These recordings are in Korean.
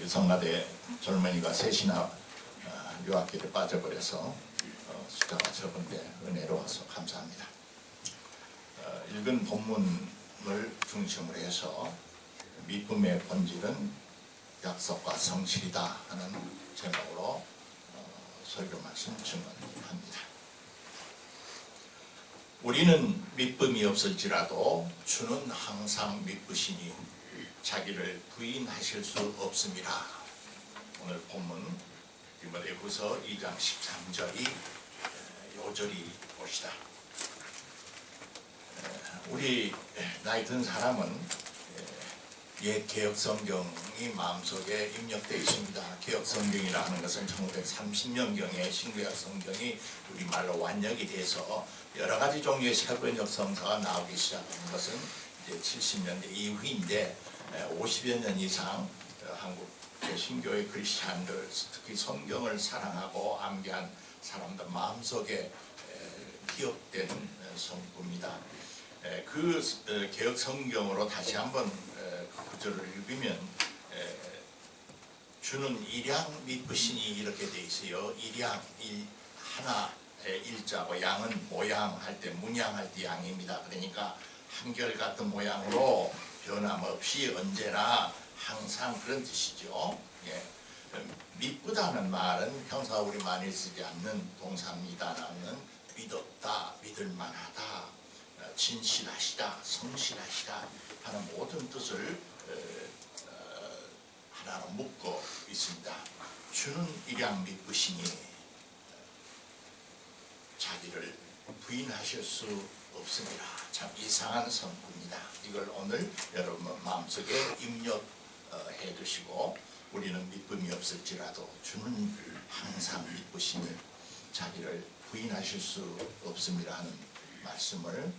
성가대 젊은이가 셋이나 유학길에 빠져버려서 숫자가 적은데 은혜로워서 감사합니다. 읽은 본문을 중심으로 해서 믿음의 본질은 약속과 성실이다 하는 제목으로 설교 말씀 증언합니다. 우리는 믿음이 없을지라도 주는 항상 믿으시니 자기를 부인하실 수 없습니다. 오늘 본문 디모데후서 2장 13절이 요절이 봅시다. 우리 나이 든 사람은 옛 개혁성경이 마음속에 입력되어 있습니다. 개혁성경이라는 것은 1930년경에 신구약 성경이 우리말로 완역이 돼서 여러 가지 종류의 새번역 성서가 나오기 시작한 것은 이제 70년대 이후인데 50여 년 이상 한국 신교의 크리스찬들, 특히 성경을 사랑하고 암기한 사람들 마음속에 기억된 성구입니다. 그 개혁 성경으로 다시 한번 구절을 읽으면 주는 일양 믿으시니 이렇게 돼 있어요. 일양 하나의 일자고 양은 모양할 때 문양할 때 양입니다. 그러니까 한결같은 모양으로 변함없이 언제나 항상 그런 뜻이죠. 믿보다는 말은 평소와 우리 많이 쓰지 않는 동사입니다라는 믿었다, 믿을만하다, 진실하시다, 성실하시다 하는 모든 뜻을 하나로 묶어 있습니다. 주는 일양 믿으시니 자기를 부인하실 수 없습니다. 참 이상한 성구입니다. 이걸 오늘 여러분 마음속에 입력해 두시고 우리는 믿음이 없을지라도 주는 항상 믿으시니 자기를 부인하실 수 없습니다 하는 말씀을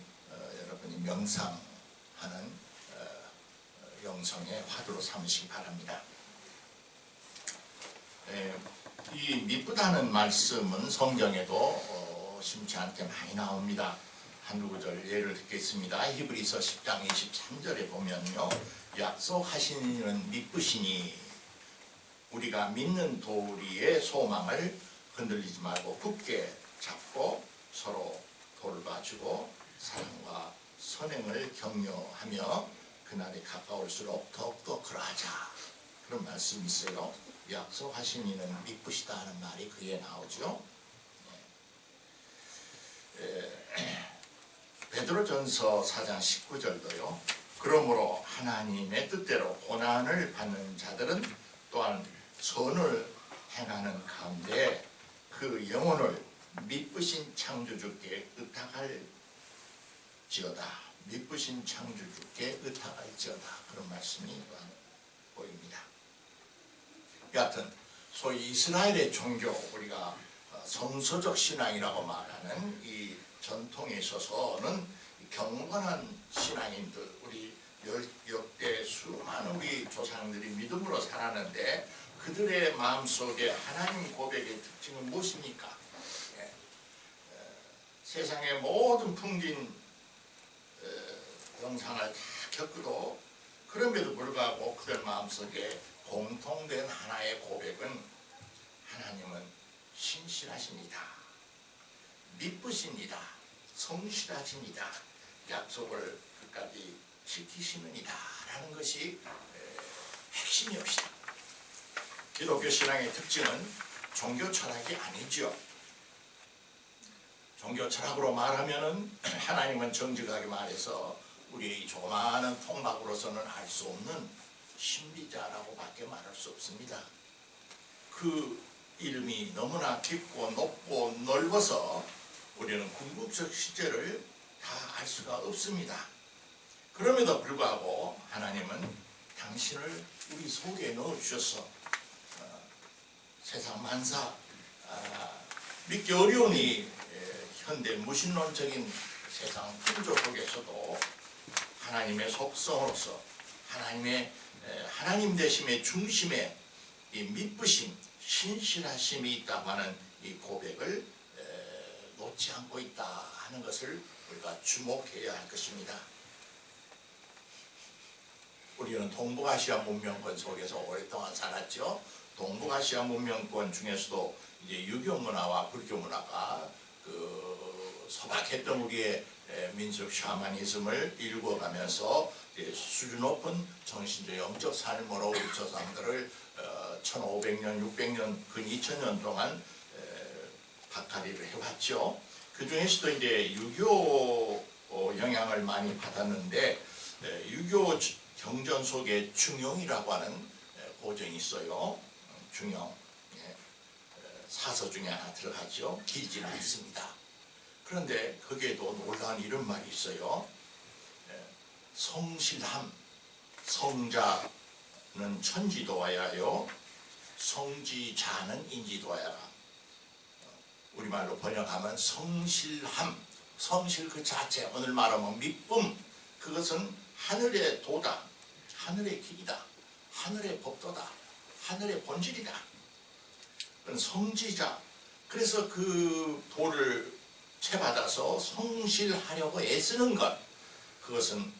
여러분이 명상하는 영성의 화두로 삼으시기 바랍니다. 이 믿보다는 말씀은 성경에도 심치 않게 많이 나옵니다. 한두 구절 예를 듣겠습니다. 히브리서 10장 23절에 보면요, 약속하신 이는 믿으시니 우리가 믿는 도리의 소망을 흔들리지 말고 굳게 잡고 서로 돌봐주고 사랑과 선행을 격려하며 그날이 가까울수록 더욱더 그러하자. 그런 말씀이 있어요. 약속하신 이는 믿으시다 하는 말이 그에 나오죠. 베드로전서 4장 19절도요. 그러므로 하나님의 뜻대로 고난을 받는 자들은 또한 선을 행하는 가운데 그 영혼을 믿으신 창조주께 의탁할지어다. 믿으신 창조주께 의탁할지어다. 그런 말씀이 보입니다. 여하튼 소위 이스라엘의 종교, 우리가 성서적 신앙이라고 말하는 이 전통에 있어서는 경건한 신앙인들, 우리 역대 수많은 우리 조상들이 믿음으로 살았는데 그들의 마음속에 하나님 고백의 특징은 무엇입니까? 세상의 모든 풍긴 영상을 다 겪어도 그럼에도 불구하고 그들 마음속에 공통된 하나의 고백은 하나님은 신실하십니다. 믿으십니다. 성실하십니다. 약속을 끝까지 지키시느니라 라는 것이 핵심이옵시다. 기독교 신앙의 특징은 종교 철학이 아니죠. 종교 철학으로 말하면은 하나님은 정직하게 말해서 우리의 조그마한 통막으로서는 알 수 없는 신비자라고 밖에 말할 수 없습니다. 그 이름이 너무나 깊고 높고 넓어서 우리는 궁극적 실제를 다 알 수가 없습니다. 그럼에도 불구하고 하나님은 당신을 우리 속에 넣어주셔서 세상 만사 믿기 어려운 이 현대 무신론적인 세상 풍조 속에서도 하나님의 속성으로서 하나님 되심의 중심에 이 믿으심, 신실하심이 있다고 하는 이 고백을 놓지 않고 있다 하는 것을 우리가 주목해야 할 것입니다. 우리는 동북아시아 문명권 속에서 오랫동안 살았죠. 동북아시아 문명권 중에서도 이제 유교 문화와 불교 문화가 그 소박했던 우리의 민속 샤머니즘을 일궈가면서 수준 높은 정신적 영적 삶으로 우리 조상들을 1500년, 600년, 근 2000년 동안 박탈이를 해왔죠. 그 중에서도 이제 유교 영향을 많이 받았는데 유교 경전 속에 중용이라고 하는 고전이 있어요. 중용. 사서 중에 하나 들어가죠. 길지는 않습니다. 그런데 거기에도 놀라운 이런 말이 있어요. 성실함, 성자는 천지도와야요, 성지자는 인지도와야가. 우리말로 번역하면 성실함, 성실 그 자체, 오늘 말하면 미쁨, 그것은 하늘의 도다, 하늘의 길이다, 하늘의 법도다, 하늘의 본질이다. 그건 성지자. 그래서 그 도를 채받아서 성실하려고 애쓰는 것, 그것은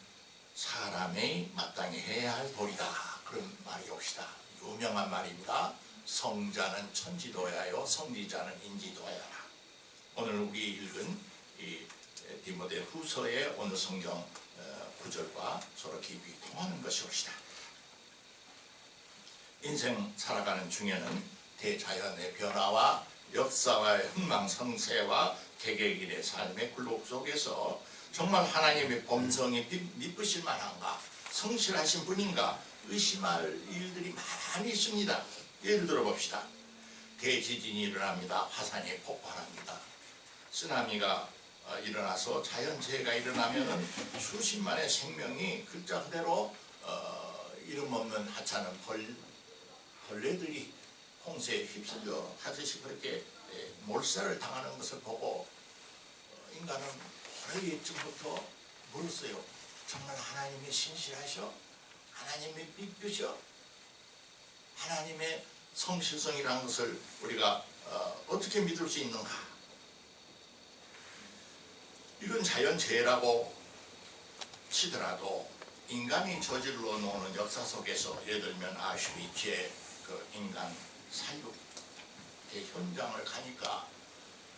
사람이 마땅히 해야 할 도리다. 그런 말이 옵시다. 유명한 말입니다. 성자는 천지도야요, 성지자는 인지도야라. 오늘 우리 읽은 이 디모데 후서의 오늘 성경 구절과 서로 깊이 통하는 것이 옵시다. 인생 살아가는 중에는 대자연의 변화와 역사와의 흥망성쇠와 개개인의 삶의 굴곡 속에서 정말 하나님의 범성이 미쁘실 만한가, 성실하신 분인가 의심할 일들이 많이 있습니다. 예를 들어 봅시다. 대지진이 일어납니다. 화산이 폭발합니다. 쓰나미가 일어나서 자연재해가 일어나면 수십만의 생명이 글자 그대로 이름 없는 하찮은 벌레들이 홍수에 휩쓸려 하듯이 그렇게 몰살을 당하는 것을 보고 인간은 오래 예쯤부터 물었어요. 정말 하나님이 신실하셔? 하나님이 믿으셔? 하나님의 성실성이라는 것을 우리가 어떻게 믿을 수 있는가? 이건 자연재해라고 치더라도 인간이 저질러 놓는 역사 속에서 예를 들면 아슈비츠의 그 인간 살육 현장을 가니까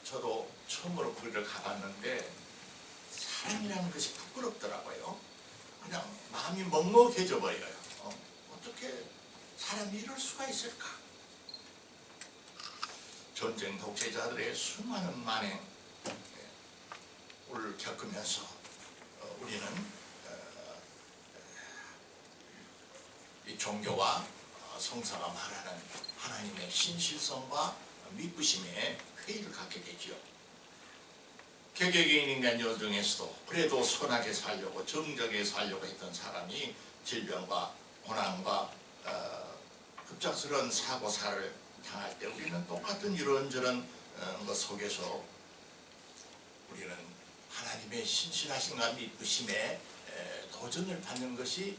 저도 처음으로 거기를 가봤는데 사람이라는 것이 부끄럽더라고요. 그냥 마음이 먹먹해져 버려요. 어떻게 사람이 이럴 수가 있을까? 전쟁 독재자들의 수많은 만행을 겪으면서 우리는 이 종교와 성사가 말하는 하나님의 신실성과 미쁘심에 회의를 갖게 되지요. 개개인 인간 여정에서도 그래도 선하게 살려고 정적에 살려고 했던 사람이 질병과 고난과 급작스러운 사고사를 당할 때 우리는 똑같은 이런저런 것 속에서 우리는 하나님의 신실하신가 미쁘심에 도전을 받는 것이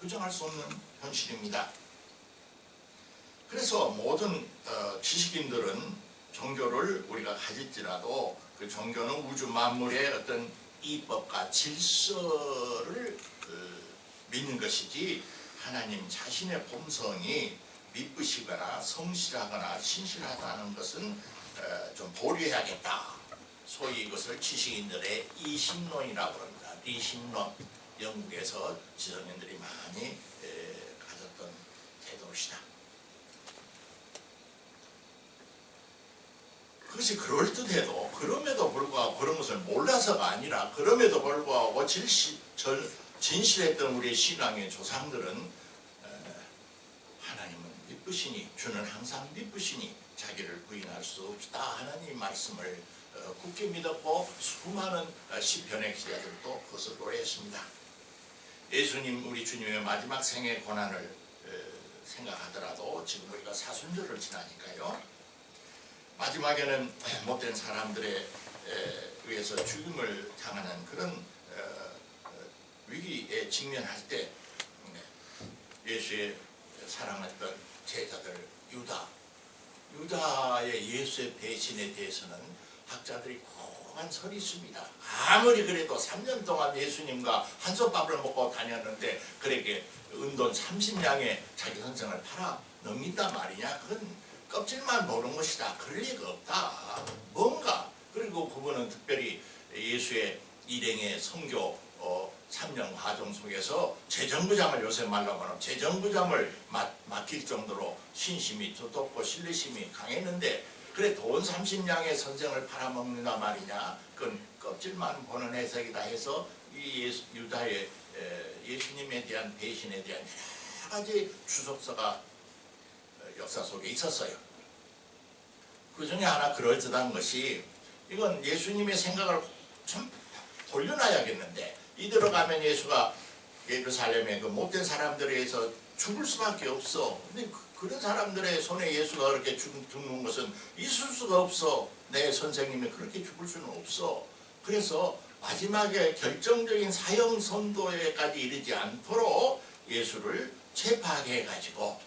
부정할 수 없는 현실입니다. 그래서 모든 지식인들은 종교를 우리가 가질지라도 그 종교는 우주 만물의 어떤 이법과 질서를 믿는 것이지 하나님 자신의 본성이 미쁘시거나 성실하거나 신실하다는 것은 좀 보류해야겠다. 소위 이것을 지식인들의 이심론이라고 합니다. 이심론, 영국에서 지성인들이 많이 가졌던 태도시다. 그것이 그럴듯해도 그럼에도 불구하고 그런 것을 몰라서가 아니라 그럼에도 불구하고 진실했던 우리의 신앙의 조상들은 하나님은 미쁘시니 주는 항상 미쁘시니 자기를 부인할 수 없다 하는 이 말씀을 굳게 믿었고 수많은 시편의 기자들도 그것을 노래했습니다. 예수님 우리 주님의 마지막 생의 고난을 생각하더라도 지금 우리가 사순절을 지나니까요. 마지막에는 못된 사람들에 의해서 죽임을 당하는 그런 위기에 직면할 때 예수의 사랑했던 제자들 유다의 예수의 배신에 대해서는 학자들이 고한 설이 있습니다. 아무리 그래도 3년 동안 예수님과 한솥밥을 먹고 다녔는데 그렇게 은돈 30냥에 자기 선생을 팔아 넘긴단 말이냐? 그건 껍질만 보는 것이다. 그럴 리가 없다. 뭔가. 그리고 그분은 특별히 예수의 일행의 선교 3년 과정 속에서 재정부장을, 요새 말로 하면 재정부장을 맡길 정도로 신심이 두텁고 신뢰심이 강했는데, 그래 돈 30냥의 선생을 팔아먹는단 말이냐? 그건 껍질만 보는 해석이다 해서 이 유다의 예수님에 대한 배신에 대한 여러 가지 추석서가 역사 속에 있었어요. 그 중에 하나 그럴듯한 것이, 이건 예수님의 생각을 좀 돌려놔야겠는데, 이대로 가면 예수가 예루살렘의 그 못된 사람들에 의해서 죽을 수밖에 없어. 근데 그런 사람들의 손에 예수가 그렇게 죽는 것은 있을 수가 없어. 내 선생님이 그렇게 죽을 수는 없어. 그래서 마지막에 결정적인 사형 선고에까지 이르지 않도록 예수를 체포하게 해가지고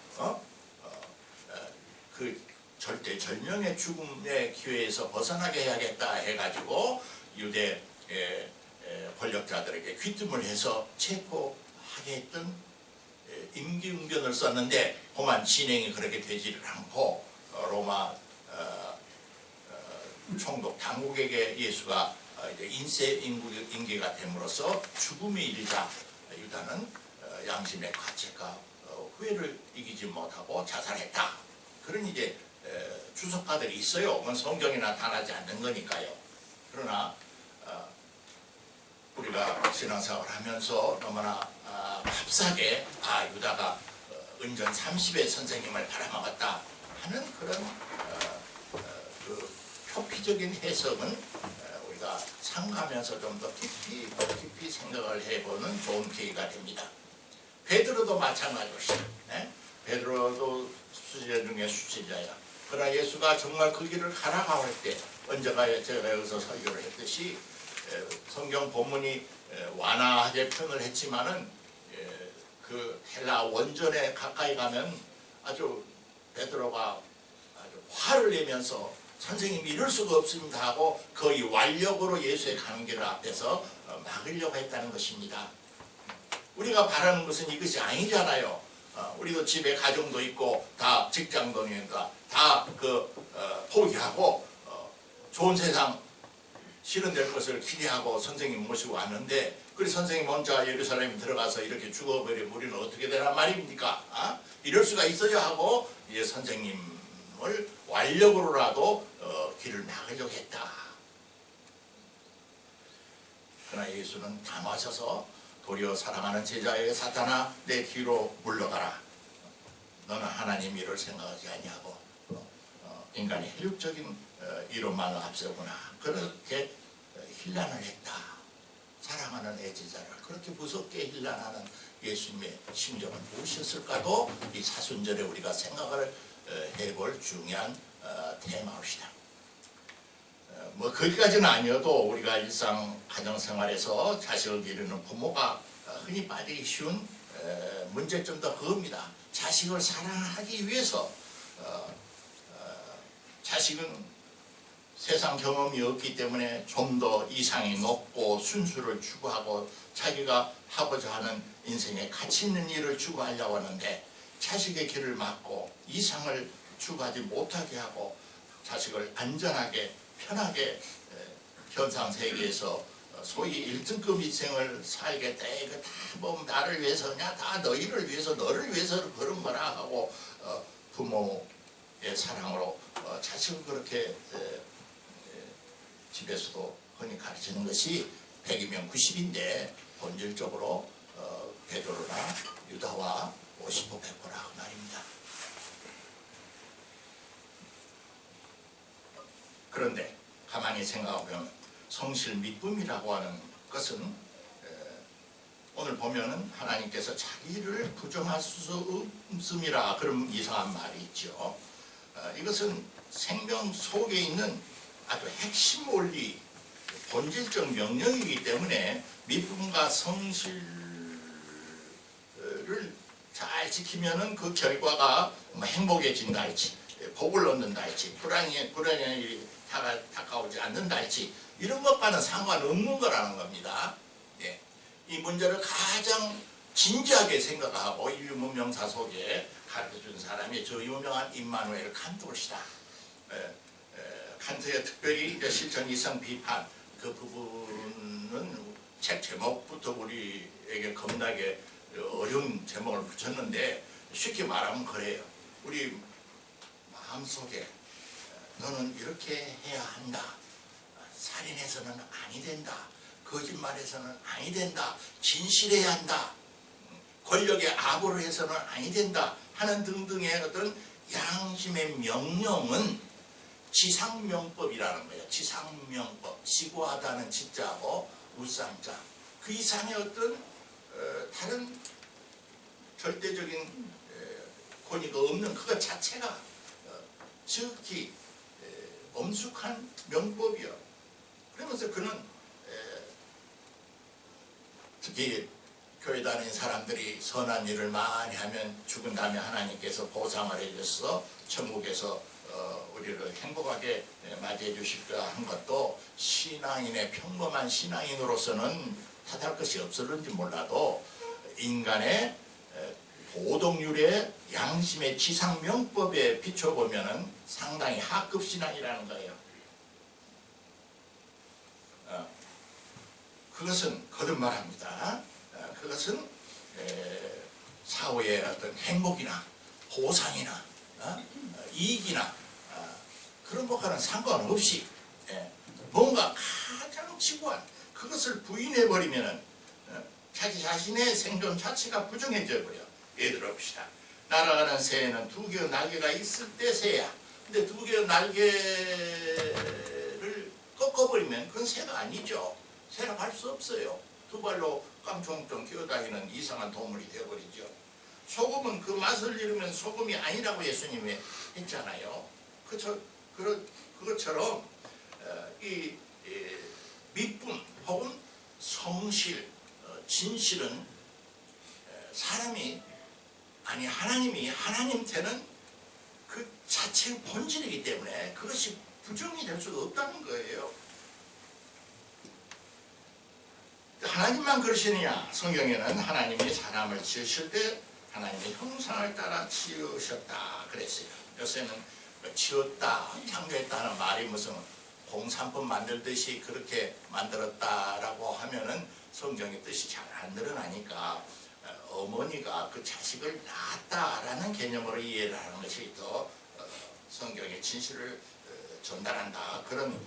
그 절대 절명의 죽음의 기회에서 벗어나게 해야겠다 해가지고 유대 권력자들에게 귀뜸을 해서 체포하게 했던 임기응변을 썼는데, 그만 진행이 그렇게 되지를 않고 로마 총독 당국에게 예수가 이제 인세 임기가 됨으로써 죽음에 이르자 유다는 양심의 가책과 후회를 이기지 못하고 자살했다. 그런 이제 주석가들이 있어요. 그건 성경에 나타나지 않는 거니까요. 그러나 우리가 신앙생활을 하면서 너무나 값싸게 유다가 은전 30의 선생님을 팔아먹었다 하는 그런 그 표피적인 해석은 우리가 상가하면서 좀 더 깊이 생각을 해보는 좋은 계기가 됩니다. 베드로도 마찬가지였어요. 베드로도 수제자 중에 수제자야. 그러나 예수가 정말 그 길을 가라고 할 때, 언제가 제가 여기서 설교를 했듯이 성경 본문이 완화하게 표현을 했지만은 그 헬라 원전에 가까이 가면 아주 베드로가 아주 화를 내면서 선생님 이럴 수가 없습니다 하고 거의 완력으로 예수의 가는 길을 앞에서 막으려고 했다는 것입니다. 우리가 바라는 것은 이것이 아니잖아요. 우리도 집에 가정도 있고 다 직장도 있으니까 다 포기하고 좋은 세상 실현될 것을 기대하고 선생님 모시고 왔는데, 그리 선생님 혼자 예루살렘 들어가서 이렇게 죽어버리면 우리는 어떻게 되란 말입니까? 이럴 수가 있어야 하고 이제 선생님을 완력으로라도 길을 막으려고 했다. 그러나 예수는 담아셔서 도리어 사랑하는 제자에게 사탄아 내 뒤로 물러가라. 너는 하나님 일을 생각하지 아니하고 인간의 혈육적인 이론만을 앞세우구나. 그렇게 힐난을 했다. 사랑하는 내 제자를 그렇게 무섭게 힐난하는 예수님의 심정은 무엇이었을까도 이 사순절에 우리가 생각을 해볼 중요한 테마입니다. 뭐 거기까지는 아니어도 우리가 일상 가정생활에서 자식을 기르는 부모가 흔히 빠지기 쉬운 문제점도 그겁니다. 자식을 사랑하기 위해서 자식은 세상 경험이 없기 때문에 좀 더 이상이 높고 순수를 추구하고 자기가 하고자 하는 인생에 가치 있는 일을 추구하려고 하는데, 자식의 길을 막고 이상을 추구하지 못하게 하고 자식을 안전하게 편하게 현상 세계에서 소위 1등급 인생을 살겠다. 이거 다 뭐 나를 위해서냐, 다 너희를 위해서, 너를 위해서 그런 거라 하고 부모의 사랑으로 자식을 그렇게 집에서도 흔히 가르치는 것이 100이면 90인데 본질적으로 베드로나 유다와 50% 100%라 그 말입니다. 그런데 가만히 생각해보면 성실 믿음이라고 하는 것은 오늘 보면은 하나님께서 자기를 부정할 수 없음이라 그런 이상한 말이 있죠. 이것은 생명 속에 있는 아주 핵심 원리, 본질적 명령이기 때문에 믿음과 성실을 잘 지키면은 그 결과가 행복해진다 할지, 복을 얻는다 할지, 불행한 일이 다가오지 않는다 할지 이런 것과는 상관없는 거라는 겁니다. 예. 이 문제를 가장 진지하게 생각하고 인류 문명사 속에 가르쳐준 사람이 저 유명한 임마누엘 칸트시다. 칸트의 특별히 이제 실천 이성 비판 그 부분은 책 제목부터 우리에게 겁나게 어려운 제목을 붙였는데 쉽게 말하면 그래요. 우리 마음속에 너는 이렇게 해야 한다. 살인해서는 아니 된다. 거짓말해서는 아니 된다. 진실해야 한다. 권력에 악으로 해서는 아니 된다. 하는 등등의 어떤 양심의 명령은 지상명법이라는 거예요. 지상명법. 지구하다는 지자하고 우상자. 그 이상의 어떤 다른 절대적인 권위가 없는 그것 자체가 지극히 엄숙한 명법이요. 그러면서 그는 특히 교회 다니는 사람들이 선한 일을 많이 하면 죽은 다음에 하나님께서 보상을 해줘서 천국에서 우리를 행복하게 맞이해 주실 거야 한 것도 신앙인의 평범한 신앙인으로서는 탓할 것이 없을는지 몰라도 인간의 도덕률의 양심의 지상명법에 비춰보면 상당히 하급 신앙이라는 거예요. 그것은 거듭말합니다. 그것은 사회의 어떤 행복이나 보상이나 이익이나 그런 것과는 상관없이 뭔가 가장 지구한 그것을 부인해버리면 자기 자신의 생존 자체가 부정해져 버려. 예를 들어봅시다. 날아가는 새에는 두 개의 날개가 있을 때 새야. 근데 두 개의 날개를 꺾어버리면 그건 새가 아니죠. 새라고 할 수 없어요. 두 발로 깡총총 기어다니는 이상한 동물이 되어버리죠. 소금은 그 맛을 잃으면 소금이 아니라고 예수님이 했잖아요. 그것처럼 이 미쁨 혹은 성실, 진실은 사람이 아니 하나님이 하나님한테는 그 자체의 본질이기 때문에 그것이 부정이 될 수가 없다는 거예요. 하나님만 그러시느냐? 성경에는 하나님이 사람을 지으실 때 하나님의 형상을 따라 지으셨다 그랬어요. 요새는 지었다, 창조했다는 말이 무슨 공산품 만들듯이 그렇게 만들었다라고 하면은 성경의 뜻이 잘 안 드러나니까 어머니가 그 자식을 낳았다라는 개념으로 이해를 하는 것이 더 성경의 진실을 전달한다. 그런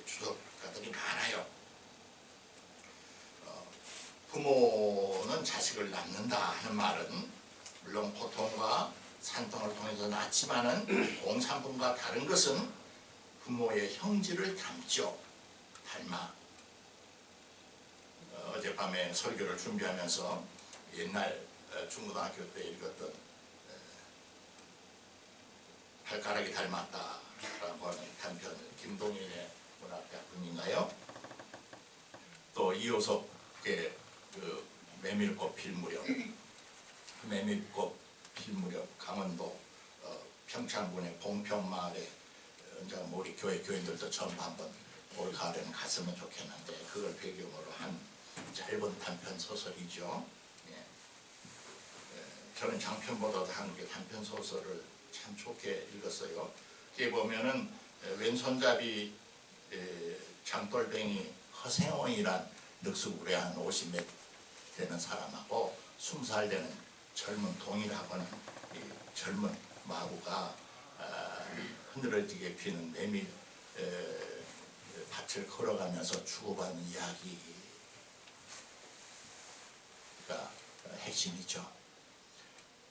주석가들이 많아요. 부모는 자식을 낳는다 하는 말은 물론 고통과 산통을 통해서 낳지만은 공산품과 다른 것은 부모의 형질을 닮죠. 닮아. 어젯밤에 설교를 준비하면서 옛날 중고등학교 때 읽었던 발가락이 닮았다라고 하는 단편, 김동인의 문학작품인가요? 또 이효석의 그 메밀꽃 필 무렵, 메밀꽃 필 무렵 강원도 평창군의 봉평마을에 우리 교인들도 처음 한번 올 가을에는 갔으면 좋겠는데 그걸 배경으로 한 짧은 단편 소설이죠. 저는 장편보다도 한국의 단편 소설을 참 좋게 읽었어요. 거기에 보면은 왼손잡이 장돌뱅이 허생원이란 늑수구레한 50몇 되는 사람하고 20살 되는 젊은 동일하고 하는 젊은 마구가 흔들어지게 피는 메밀 밭을 걸어가면서 주고받는 이야기가 핵심이죠.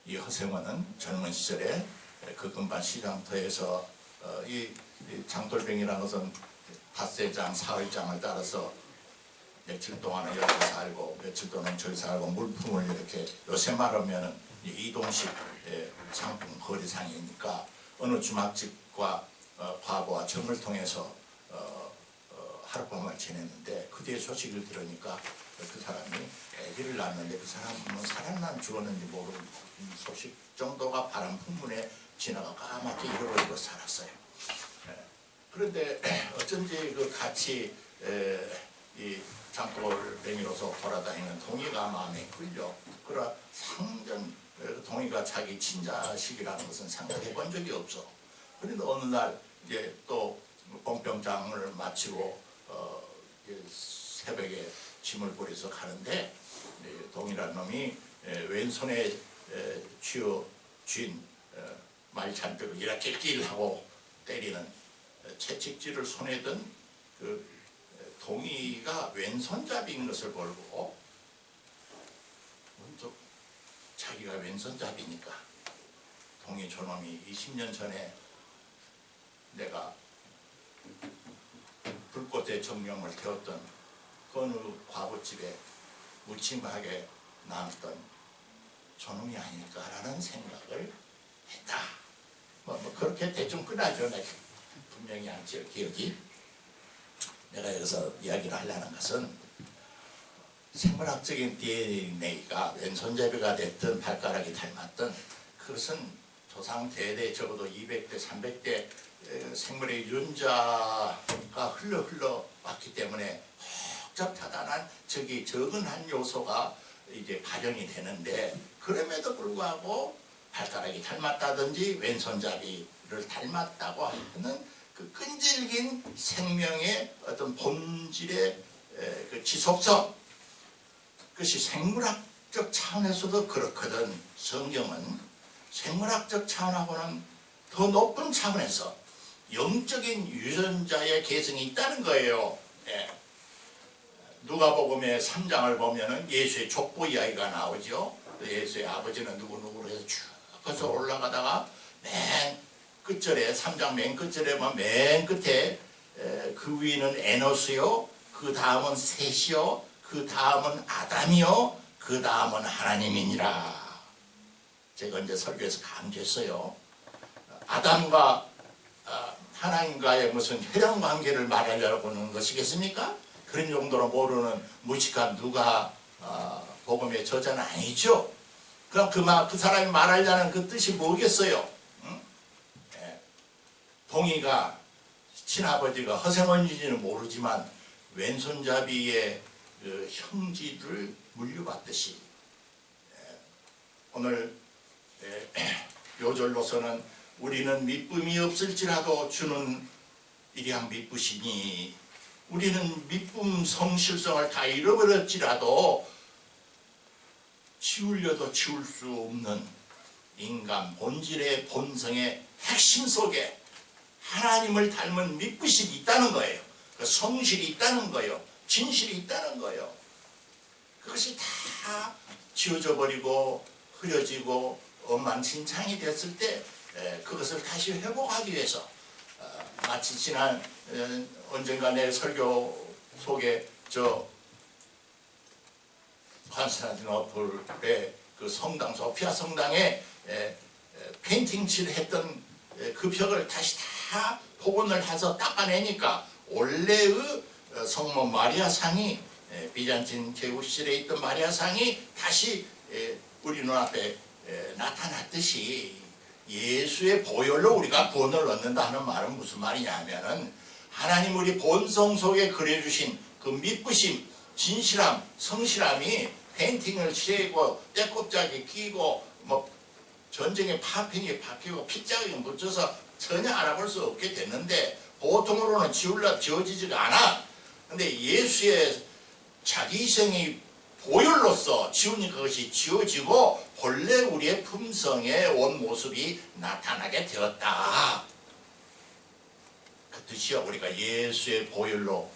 이 허생원은 젊은 시절에 그 근반 시장터에서 이 장돌뱅이라는 것은 닷새장, 사흘장을 따라서 며칠 동안은 여기 살고 며칠 동안은 저기 살고 물품을 이렇게 요새 말하면은 이동식 상품 거래상이니까 어느 주막집과 과거와 점을 통해서 하룻밤을 지냈는데 그 뒤에 소식을 들으니까 그 사람이 아기를 낳았는데 그 사람은 살았나 죽었는지 모르는 소식 정도가 바람 풍문에 지나가 까맣게 잃어버리고 살았어요. 그런데 어쩐지 그 같이 이 장돌뱅이로서 돌아다니는 동이가 마음에 끌려. 그러나 상전 동이가 자기 친자식이라는 것은 생각해 본 적이 없어. 그런데 어느 날 이제 또 봉평장을 마치고 새벽에 짐을 버려서 가는데 동이라는 놈이 왼손에 쥐어 쥔 말잔뜩을 이렇게 낄하고 때리는 채찍질을 손에 든 그 동이가 왼손잡이인 것을 보고 문득 자기가 왼손잡이니까 동이 저놈이 20년 전에 내가 불꽃의 정령을 태웠던 그 어느 과부집에 무침하게 남았던 저놈이 아닐까라는 생각을 했다. 뭐 그렇게 대충 끝나죠. 내가 분명히 않죠. 기억이. 내가 여기서 이야기를 하려는 것은 생물학적인 DNA가 왼손잡이가 됐든 발가락이 닮았든 그것은 조상 대대 적어도 200대 300대 생물의 유전자가 흘러 왔기 때문에 복잡하다는 저기 적은 한 요소가 이제 발현이 되는데 그럼에도 불구하고 발가락이 닮았다든지 왼손잡이를 닮았다고 하는 그 끈질긴 생명의 어떤 본질의 그 지속성, 그것이 생물학적 차원에서도 그렇거든. 성경은 생물학적 차원하고는 더 높은 차원에서 영적인 유전자의 개성이 있다는 거예요. 예. 누가복음의 3장을 보면은 예수의 족보 이야기가 나오죠. 예수의 아버지는 누구누구로 해서 쭉 해서 올라가다가 맨 끝절에 3장 맨 끝절에 보면 맨 끝에 그 위는 에노스요, 그 다음은 셋이요, 그 다음은 아담이요, 그 다음은 하나님이니라. 제가 이제 설교에서 강조했어요. 아담과 하나님과의 무슨 혈연 관계를 말하려고 하는 것이겠습니까? 그런 정도로 모르는 무식한 누가 복음의 저자는 아니죠. 그럼 그 사람이 말하려는 그 뜻이 뭐겠어요? 응? 예. 동이가 친아버지가 허생원인지는 모르지만 왼손잡이의 그 형질을 물려받듯이 오늘 요절로서는 우리는 미쁨이 없을지라도 주는 일양 미쁘시니 우리는 미쁨 성실성을 다 잃어버렸지라도 지우려도 지울 수 없는 인간 본질의 본성의 핵심 속에 하나님을 닮은 미쁘심이 있다는 거예요. 그 성실이 있다는 거예요. 진실이 있다는 거예요. 그것이 다 지워져 버리고 흐려지고 엉망진창이 됐을 때 그것을 다시 회복하기 위해서 마치 지난 언젠가 내 설교 속에 저 콘스탄티노플의 그 성당 소피아 성당에 페인팅 칠했던 그 벽을 다시 다 복원을 해서 닦아내니까 원래의 성모 마리아상이 비잔틴 제국시절에 있던 마리아상이 다시 우리 눈앞에 나타났듯이 예수의 보혈로 우리가 구원을 얻는다 하는 말은 무슨 말이냐 하면은 하나님 우리 본성 속에 그려주신 그 미쁘심, 진실함, 성실함이 페인팅을 칠하고 때꼽자기 끼고 뭐 전쟁에 파편이 박히고 핏자국이 묻혀서 전혀 알아볼 수 없게 됐는데 보통으로는 지워지지가 않아. 근데 예수의 자기 희생이 보혈로서 지우니까 그것이 지워지고 본래 우리의 품성의 온 모습이 나타나게 되었다. 그 뜻이요. 우리가 예수의 보혈로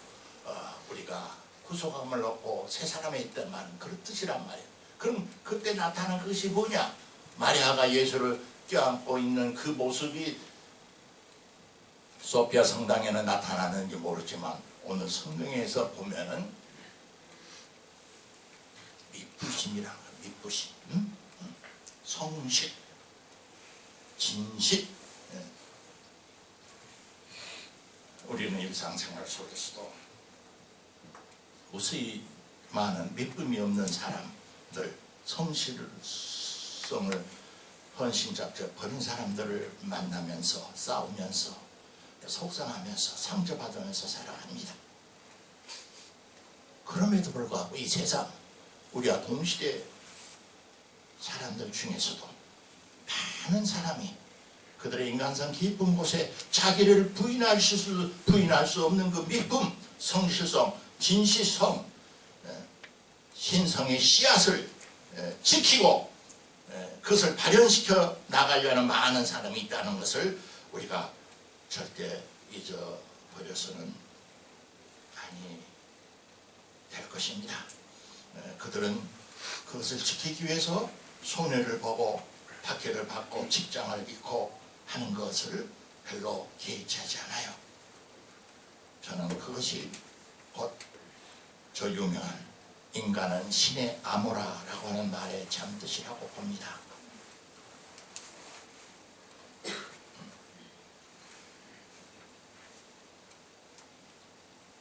우리가 구속함을 얻고 새 사람이 있단 말은 그런 뜻이란 말이에요. 그럼 그때 나타난 것이 뭐냐? 마리아가 예수를 껴안고 있는 그 모습이 소피아 성당에는 나타나는지 모르지만 오늘 성경에서 보면은 미쁘심이라는 거예요. 미쁘심, 성실, 진실. 우리는 일상생활 속에서도 우수히 많은 미쁨이 없는 사람들, 성실성을 헌신작적 버린 사람들을 만나면서 싸우면서 속상하면서 상처받으면서 살아갑니다. 그럼에도 불구하고 이 세상 우리와 동시대 사람들 중에서도 많은 사람이 그들의 인간성 깊은 곳에 자기를 부인할 수 없는 그 믿음, 성실성, 진실성, 신성의 씨앗을 지키고 그것을 발현시켜 나가려는 많은 사람이 있다는 것을 우리가 절대 잊어버려서는 아니 될 것입니다. 그들은 그것을 지키기 위해서 손해를 보고 박해를 받고 직장을 잃고 하는 것을 별로 개의치하지 않아요. 저는 그것이 곧 저 유명한 인간은 신의 아모라라고 하는 말의 참뜻이라고 봅니다.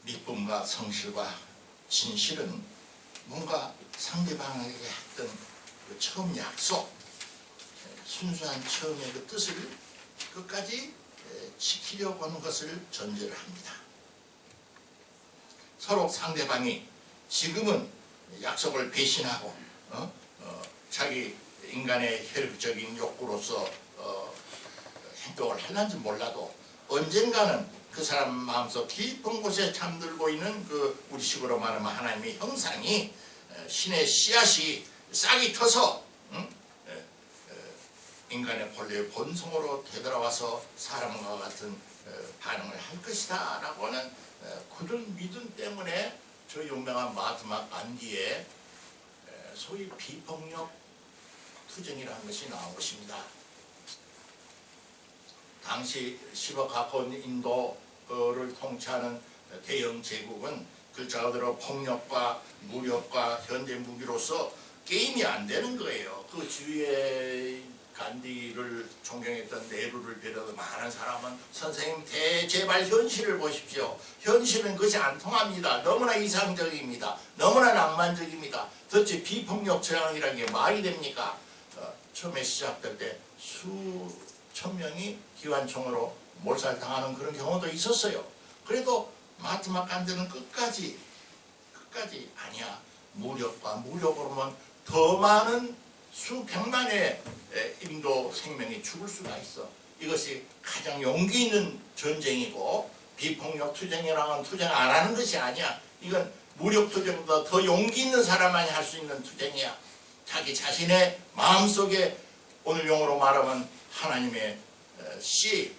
믿음과 성실과 진실은 뭔가 상대방에게 했던 그 처음 약속, 순수한 처음의 그 뜻을 끝까지 지키려고 하는 것을 전제를 합니다. 서로 상대방이 지금은 약속을 배신하고 자기 인간의 혈육적인 욕구로서 행동을 할는지 몰라도 언젠가는 그 사람 마음속 깊은 곳에 잠들고 있는 그 우리식으로 말하면 하나님의 형상이 신의 씨앗이 싹이 터서 인간의 본래의 본성으로 되돌아와서 사람과 같은 반응을 할 것이다 라고 하는 그런 믿음 때문에 저 유명한 마하트마 간디의 소위 비폭력 투쟁이라는 것이 나온 것입니다. 당시 10억 가까운 인도를 통치하는 대영 제국은 글자 그대로 폭력과 무력과 현대 무기로서 게임이 안 되는 거예요. 그 주위에 간디를 존경했던 네루를 비롯해 많은 사람은 선생님 제발 현실을 보십시오. 현실은 그것이 안 통합니다. 너무나 이상적입니다. 너무나 낭만적입니다. 도대체 비폭력 저항이라는 게 말이 됩니까? 처음에 시작될 때 수천 명이 기관총으로 몰살당하는 그런 경우도 있었어요. 그래도 마하트마 간디는 끝까지 아니야. 무력으로만 더 많은 수백만의 인도 생명이 죽을 수가 있어. 이것이 가장 용기 있는 전쟁이고 비폭력 투쟁이라는 투쟁 안 하는 것이 아니야. 이건 무력 투쟁보다 더 용기 있는 사람만이 할 수 있는 투쟁이야. 자기 자신의 마음속에 오늘 용어로 말하면 하나님의 씨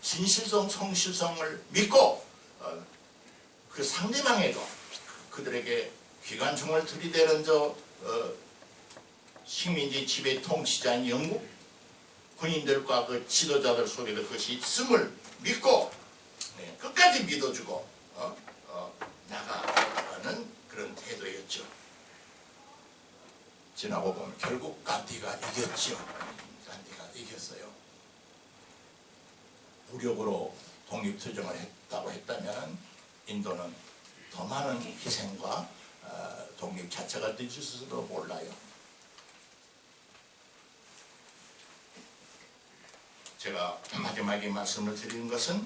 진실성 성실성을 믿고 그 상대방에도 그들에게 기관총을 들이대는 식민지 지배 통치자인 영국 군인들과 그 지도자들 속에도 그것이 있음을 믿고 끝까지 믿어주고 나가는 그런 태도였죠. 지나고 보면 결국 간디가 이겼죠. 간디가 이겼어요. 무력으로 독립투쟁을 했다고 했다면 인도는 더 많은 희생과 독립 자체가 늦었을지도 몰라요. 제가 마지막에 말씀을 드리는 것은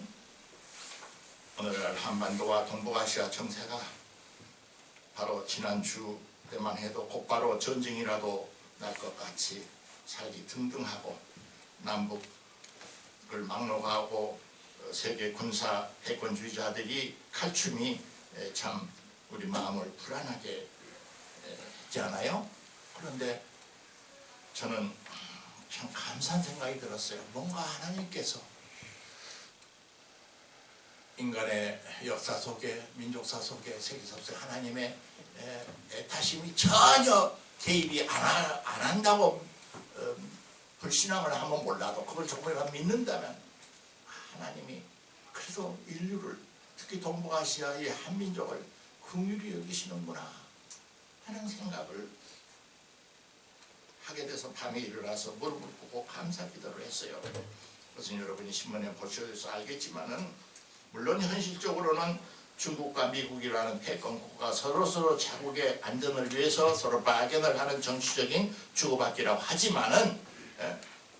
오늘날 한반도와 동북아시아 정세가 바로 지난주 때만 해도 곧바로 전쟁이라도 날 것 같이 살기 등등하고 남북을 막론하고 세계 군사 패권주의자들이 칼춤이 참 우리 마음을 불안하게 했지 않아요? 그런데 저는 참 감사한 생각이 들었어요. 뭔가 하나님께서 인간의 역사 속에 민족사 속에 세계사 속에 하나님의 애타심이 전혀 개입이 안 한다고 불신앙을 하면 몰라도 그걸 조금이라도 믿는다면 하나님이 그래도 인류를 특히 동북아시아의 한민족을 긍휼히 여기시는구나 하는 생각을 하게 돼서 밤에 일어나서 무릎을 꿇고 감사 기도를 했어요. 그것은 여러분이 신문에 보셔서 알겠지만은 물론 현실적으로는 중국과 미국이라는 패권국가 서로 자국의 안전을 위해서 서로 발견을 하는 정치적인 주고받기라고 하지만은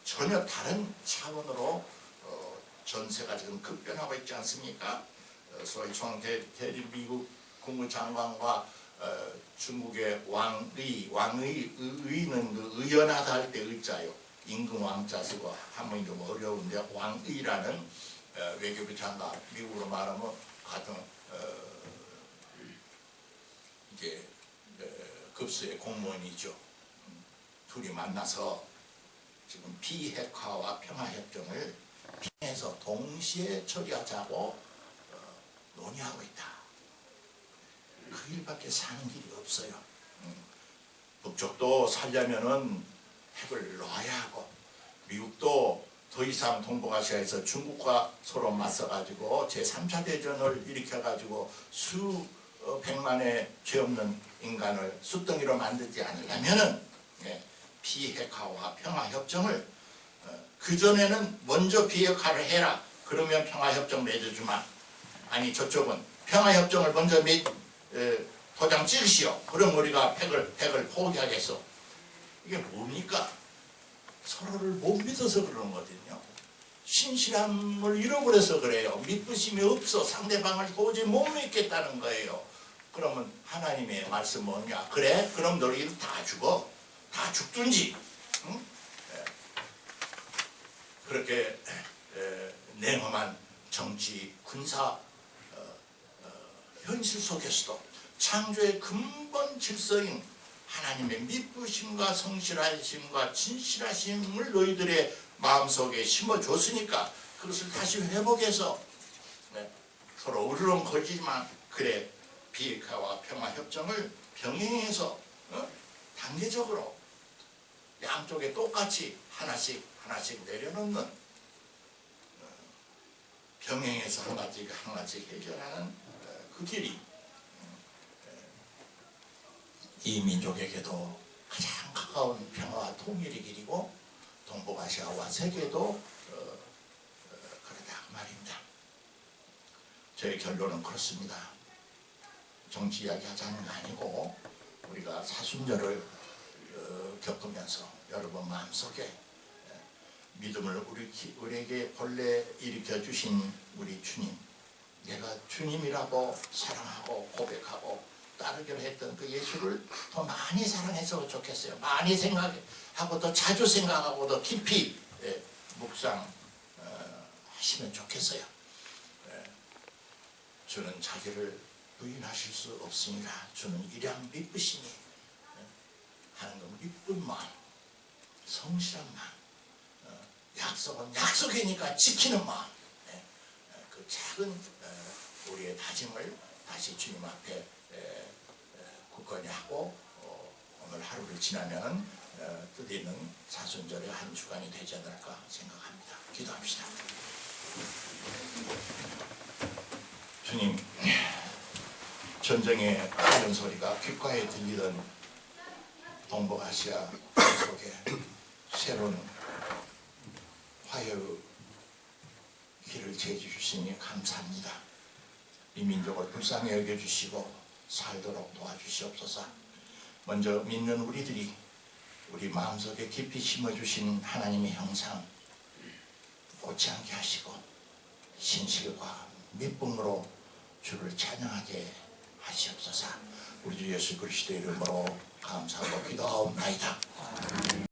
전혀 다른 차원으로 전세가 지금 급변하고 있지 않습니까? 소위 대리 미국 국무장관과 중국의 왕의는 그 의연하다 할 때 의자요. 임금 왕자 쓰고 한문이 좀 어려운데 왕의라는 외교부 장관, 미국으로 말하면 같은 이제 급수의 공무원이죠. 둘이 만나서 지금 비핵화와 평화협정을 빙해서 동시에 처리하자고 논의하고 있다. 그 일밖에 사는 길이 없어요. 북쪽도 살려면은 핵을 놓아야 하고, 미국도 더 이상 동북아시아에서 중국과 서로 맞서가지고 제3차 대전을 일으켜가지고 수백만의 죄 없는 인간을 숫덩이로 만들지 않으려면은 비핵화와 평화협정을 그전에는 먼저 비핵화를 해라. 그러면 평화협정 맺어주마. 아니 저쪽은 평화협정을 먼저 도장 찍으시오. 그럼 우리가 핵을 포기하겠어. 이게 뭡니까? 서로를 못 믿어서 그런 거거든요. 신실함을 잃어버려서 그래요. 믿부심이 없어. 상대방을 도저히 못 믿겠다는 거예요. 그러면 하나님의 말씀 뭐냐? 그래? 그럼 너희들 다 죽어. 다 죽든지. 응? 그렇게 냉엄한 정치, 군사 현실 속에서도 창조의 근본 질서인 하나님의 믿부심과 성실하심과 진실하심을 너희들의 마음속에 심어줬으니까 그것을 다시 회복해서 서로 으르렁거리지만 그래 비핵화와 평화협정을 병행해서 단계적으로 양쪽에 똑같이 하나씩 내려놓는 병행해서 하나씩 해결하는 그 길이 이 민족에게도 가장 가까운 평화와 통일의 길이고 동북아시아와 세계도 그러다 그 말입니다. 저의 결론은 그렇습니다. 정치 이야기 하자는 게 아니고 우리가 사순절을 겪으면서 여러분 마음속에 믿음을 우리에게 본래 일으켜 주신 우리 주님, 내가 주님이라고 사랑하고 고백하고 따르기로 했던 그 예수를 더 많이 사랑했으면 좋겠어요. 많이 생각하고 더 자주 생각하고 더 깊이 묵상 하시면 좋겠어요. 주는 자기를 부인하실 수 없으니라. 주는 일양 믿으시니 하는 건 믿는 마음, 성실한 마음, 약속은 약속이니까 지키는 마음, 그 작은 우리의 다짐을 다시 주님 앞에 굳건히 하고 오늘 하루를 지나면 뜻있는 사순절의 한 주간이 되지 않을까 생각합니다. 기도합시다. 주님, 전쟁의 큰 소리가 귓가에 들리던 동북아시아 속에 새로운 화해의 길을 제주시니 감사합니다. 이 민족을 불쌍히 여겨주시고 살도록 도와주시옵소서. 먼저 믿는 우리들이 우리 마음속에 깊이 심어주신 하나님의 형상 놓지 않게 하시고 신실과 믿음으로 주를 찬양하게 하시옵소서. 우리 주 예수 그리스도의 이름으로 감사하고 기도하옵나이다.